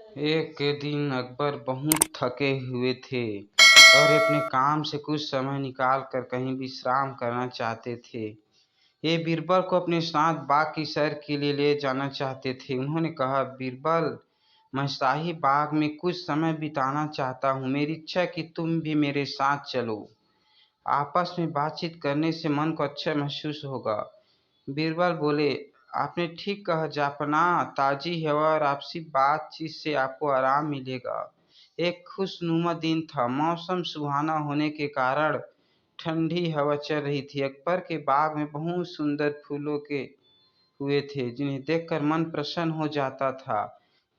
एक के दिन अकबर बहुत थके हुए थे और अपने काम से कुछ समय निकाल कर कहीं विश्राम करना चाहते थे। ये बीरबल को अपने साथ बाग की सैर के लिए ले जाना चाहते थे। उन्होंने कहा, बीरबल, मैं शाही बाग में कुछ समय बिताना चाहता हूँ। मेरी इच्छा है कि तुम भी मेरे साथ चलो। आपस में बातचीत करने से मन को अच्छा महसूस होगा। बीरबल बोले, आपने ठीक कहा जापना, ताजी हवा और आपसी बातचीत से आपको आराम मिलेगा। एक खुशनुमा दिन था। मौसम सुहाना होने के कारण ठंडी हवा चल रही थी। अकबर के बाग में बहुत सुंदर फूलों के हुए थे जिन्हें देखकर मन प्रसन्न हो जाता था।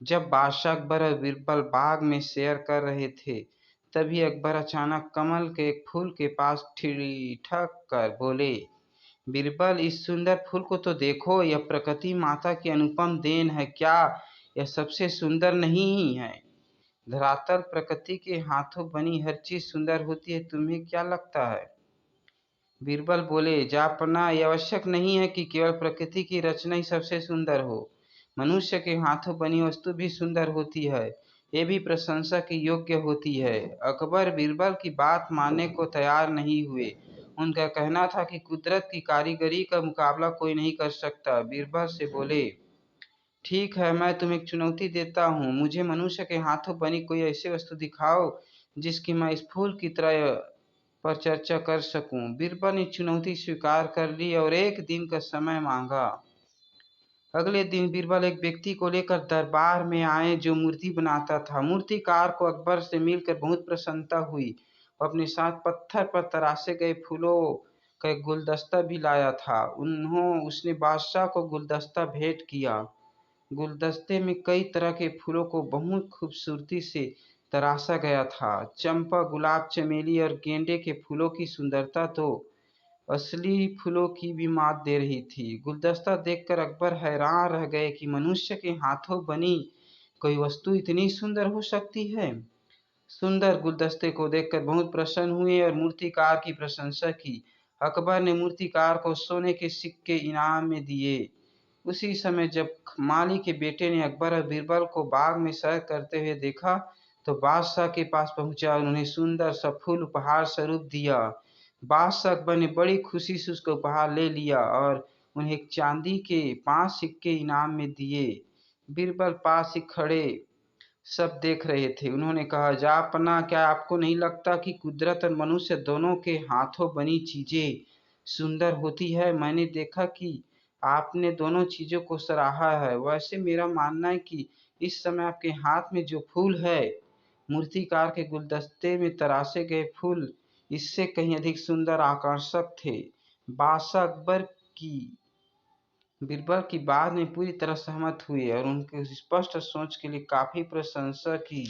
जब बादशाह अकबर और बीरबल बाग में सैर कर रहे थे, तभी अकबर अचानक कमल के एक फूल के पास ठिठक कर बोले, बीरबल, इस सुंदर फूल को तो देखो, यह प्रकृति माता की अनुपम देन है। क्या यह सबसे सुंदर नहीं है? धरातल प्रकृति के हाथों बनी हर चीज सुंदर होती है। तुम्हें क्या लगता है? बीरबल बोले, जापना, यह आवश्यक नहीं है कि केवल प्रकृति की रचना ही सबसे सुंदर हो। मनुष्य के हाथों बनी वस्तु भी सुंदर होती है। ये भी प्रशंसा के योग्य होती है। अकबर बीरबल की बात मानने को तैयार नहीं हुए। उनका कहना था कि कुदरत की कारीगरी का मुकाबला कोई नहीं कर सकता। बीरबल से बोले, ठीक है, मैं तुम्हें एक चुनौती देता हूँ। मुझे मनुष्य के हाथों बनी कोई ऐसी वस्तु दिखाओ जिसकी मैं इस फूल की तरह पर चर्चा कर सकूं। बीरबल ने चुनौती स्वीकार कर ली और एक दिन का समय मांगा। अगले दिन बीरबल एक व्यक्ति को लेकर दरबार में आए जो मूर्ति बनाता था। मूर्तिकार को अकबर से मिलकर बहुत प्रसन्नता हुई। वो अपने साथ पत्थर पर तराशे गए फूलों का एक गुलदस्ता भी लाया था। उसने बादशाह को गुलदस्ता भेंट किया। गुलदस्ते में कई तरह के फूलों को बहुत खूबसूरती से तराशा गया था। चंपा, गुलाब, चमेली और गेंदे के फूलों की सुंदरता तो असली फूलों की भी मात दे रही थी। गुलदस्ता देखकर अकबर हैरान रह गए कि मनुष्य के हाथों बनी कोई वस्तु इतनी सुंदर हो सकती है। सुंदर गुलदस्ते को देखकर बहुत प्रसन्न हुए और मूर्तिकार की प्रशंसा की। अकबर ने मूर्तिकार को सोने के सिक्के इनाम में दिए। उसी समय जब माली के बेटे ने अकबर और बीरबल को बाग में सैर करते हुए देखा, तो बादशाह के पास पहुंचा और उन्हें सुंदर सा फूल उपहार स्वरूप दिया। बादशाह अकबर ने बड़ी खुशी से उसका उपहार ले लिया और उन्हें एक चांदी के 5 सिक्के इनाम में दिए। बीरबल पास ही खड़े सब देख रहे थे। उन्होंने कहा, जापना, क्या आपको नहीं लगता कि कुदरत और मनुष्य दोनों के हाथों बनी चीजें सुंदर होती है? मैंने देखा कि आपने दोनों चीजों को सराहा है। वैसे मेरा मानना है कि इस समय आपके हाथ में जो फूल है, मूर्तिकार के गुलदस्ते में तराशे गए फूल, इससे कहीं अधिक सुंदर, आकर्षक थे। बादशाह अकबर की बीरबल की बात में पूरी तरह सहमत हुए और उनके स्पष्ट सोच के लिए काफी प्रशंसा की।